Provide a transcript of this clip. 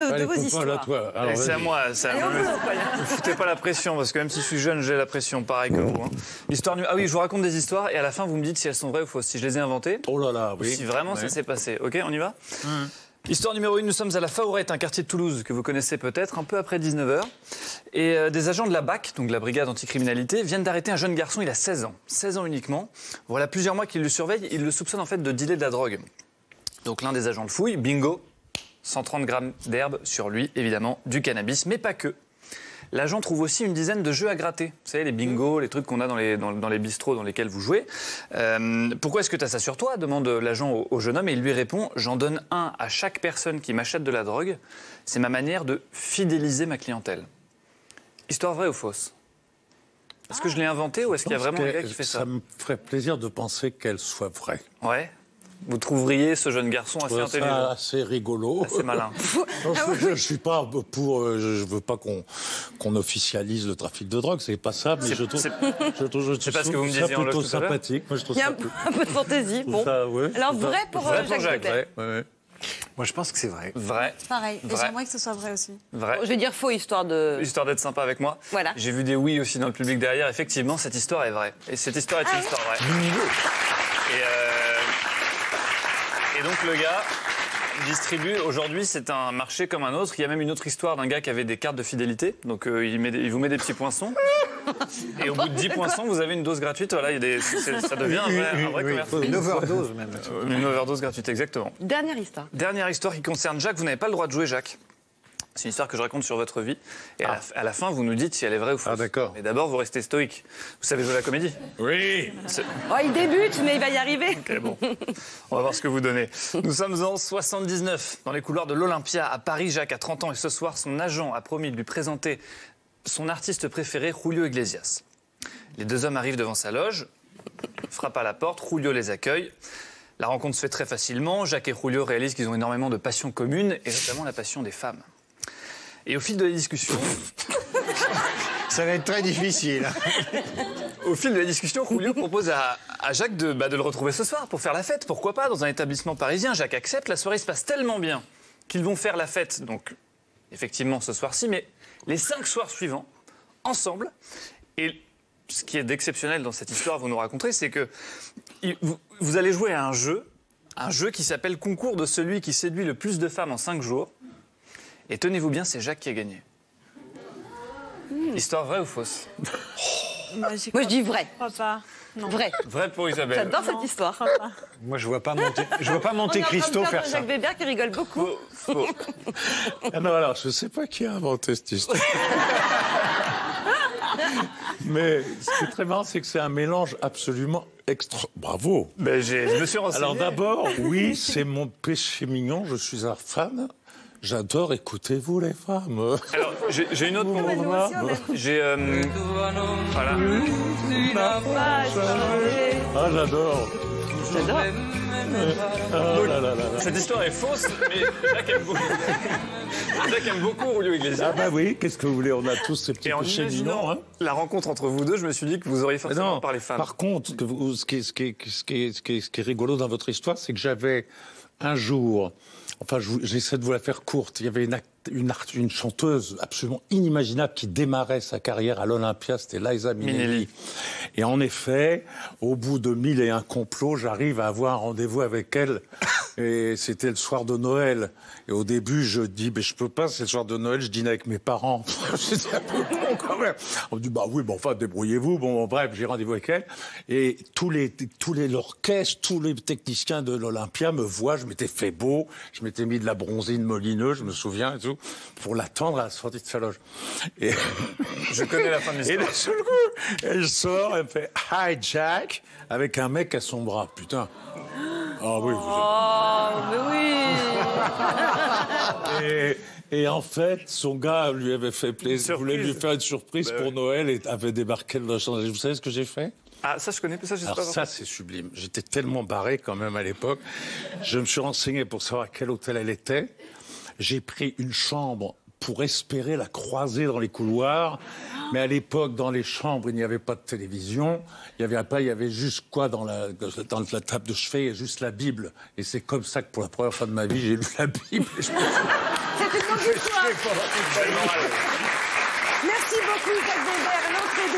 de vos histoires. C'est à moi. Ne foutez pas la pression, parce que même si je suis jeune, j'ai la pression, pareil que vous. Hein. Ah oui, je vous raconte des histoires, et à la fin, vous me dites si elles sont vraies ou fausses, si je les ai inventées. Oh là là, oui. Si vraiment ça s'est passé. Ok, on y va Histoire numéro 1, nous sommes à la Faourette, un quartier de Toulouse que vous connaissez peut-être, un peu après 19h. Et des agents de la BAC, donc de la brigade anticriminalité, viennent d'arrêter un jeune garçon, il a 16 ans. 16 ans uniquement. Voilà plusieurs mois qu'ils le surveillent, ils le soupçonnent en fait de dealer de la drogue. Donc l'un des agents le fouille, bingo, 130 grammes d'herbe sur lui, évidemment, du cannabis, mais pas que. L'agent trouve aussi une dizaine de jeux à gratter. Vous savez, les bingos, les trucs qu'on a dans les bistrots dans lesquels vous jouez. Pourquoi est-ce que tu as ça sur toi demande l'agent au jeune homme et il lui répond « J'en donne un à chaque personne qui m'achète de la drogue. C'est ma manière de fidéliser ma clientèle. » Histoire vraie ou fausse? Est-ce que je l'ai inventé ou est-ce qu'il y a vraiment un gars qui fait ça? Ça me ferait plaisir de penser qu'elle soit vraie. Ouais. Vous trouveriez ce jeune garçon assez intelligent, assez rigolo, assez malin. Je suis pas pour, je veux pas qu'on officialise le trafic de drogue, c'est pas ça, mais je trouve pas ce que vous me disiez en loge plutôt tout à l'heure. sympathique. Moi, je trouve Il y a ça un peu de fantaisie. Bon. Ça, ouais. Alors vrai pour Jacques. Ouais. Moi, je pense que c'est vrai. Vrai. Pareil, et Vrai. j'aimerais que ce soit vrai aussi. Vrai. Je vais dire faux, histoire d'être sympa avec moi. Voilà. J'ai vu des oui aussi dans le public derrière. Effectivement, cette histoire est vraie. Et cette histoire est une histoire vraie. Et donc le gars distribue, aujourd'hui c'est un marché comme un autre. Il y a même une autre histoire d'un gars qui avait des cartes de fidélité. Donc il vous met des petits poinçons. Et au bout de 10 poinçons, vous avez une dose gratuite. Voilà, ça devient un vrai commerce. Une overdose même. Une overdose gratuite, exactement. Dernière histoire. Dernière histoire qui concerne Jacques. Vous n'avez pas le droit de jouer Jacques. C'est une histoire que je raconte sur votre vie. Et à la fin, vous nous dites si elle est vraie ou fausse. Ah, d'accord. Mais d'abord, vous restez stoïque. Vous savez jouer à la comédie? Oui. Oh, il débute, mais il va y arriver. Ok, bon. On va voir ce que vous donnez. Nous sommes en 79, dans les couloirs de l'Olympia, à Paris. Jacques a 30 ans et ce soir, son agent a promis de lui présenter son artiste préféré, Julio Iglesias. Les deux hommes arrivent devant sa loge, frappent à la porte, Julio les accueille. La rencontre se fait très facilement. Jacques et Julio réalisent qu'ils ont énormément de passions communes, et notamment la passion des femmes. Et au fil de la discussion... Ça va être très difficile. Au fil de la discussion, Julio propose à Jacques de le retrouver ce soir pour faire la fête. Pourquoi pas, dans un établissement parisien. Jacques accepte. La soirée se passe tellement bien qu'ils vont faire la fête, donc effectivement ce soir-ci, mais les 5 soirs suivants, ensemble. Et ce qui est d'exceptionnel dans cette histoire, vous nous raconterez, c'est que vous allez jouer à un jeu qui s'appelle Concours de celui qui séduit le plus de femmes en 5 jours. Et tenez-vous bien, c'est Jacques qui a gagné. Histoire vraie ou fausse? Moi, je dis vrai. Je crois pas. Non. Vrai. Vrai pour Isabelle. J'adore cette histoire. Moi, je vois pas Monte Cristo faire ça. Jacques Weber qui rigole beaucoup. Faux. Ah non, alors, je sais pas qui a inventé cette histoire. Mais ce qui est très marrant, c'est que c'est un mélange absolument extra... Bravo. Ben, je me suis renseigné. Alors d'abord, oui, c'est mon péché mignon, je suis un fan. J'adore écoutez-vous les femmes. Alors, j'ai une autre pour vous. J'ai... voilà. Ah, j'adore. J'adore. Oh là là là. Cette histoire est fausse, mais Jacques aime beaucoup. Jacques aime beaucoup Julio Iglesias. Ah bah oui, qu'est-ce que vous voulez, on a tous ces petits Et en péchés mignons. imaginant Hein. la rencontre entre vous deux, je me suis dit que vous auriez forcément parlé femmes. Par contre, ce qui est rigolo dans votre histoire, c'est que j'avais un jour... Enfin, j'essaie de vous la faire courte. Il y avait une chanteuse absolument inimaginable qui démarrait sa carrière à l'Olympia, c'était Liza Minnelli. Et en effet, au bout de 1001 complots, j'arrive à avoir un rendez-vous avec elle. Et c'était le soir de Noël. Et au début, je dis, mais je peux pas, c'est le soir de Noël, je dîne avec mes parents. C'était un peu con quand même. On me dit, bah oui, bon, enfin, débrouillez-vous. Bon, bref, j'ai rendez-vous avec elle. Et l'orchestre, tous les techniciens de l'Olympia me voient. Je m'étais fait beau. Je m'étais mis de la bronzine Molineux, je me souviens et tout, pour l'attendre à la sortie de sa loge. Et je connais la fin de l'histoire. Et d'un seul coup, elle sort, elle me fait « Hi, Jack !» avec un mec à son bras. Putain. Ah oui, mais oui. Et en fait, son gars lui avait fait plaisir, voulait lui faire une surprise pour Noël et avait débarqué dans la chambre. Vous savez ce que j'ai fait? Ah, ça, je connais pas, ça, je sais pas. Alors ça, c'est sublime. J'étais tellement barré quand même à l'époque. Je me suis renseigné pour savoir à quel hôtel elle était. J'ai pris une chambre pour espérer la croiser dans les couloirs. Mais à l'époque, dans les chambres, il n'y avait pas de télévision. Il y avait juste quoi dans la table de chevet, juste la Bible. Et c'est comme ça que pour la première fois de ma vie, j'ai lu la Bible. C'était victoire. Merci beaucoup, Jacques Weber. L'entrée de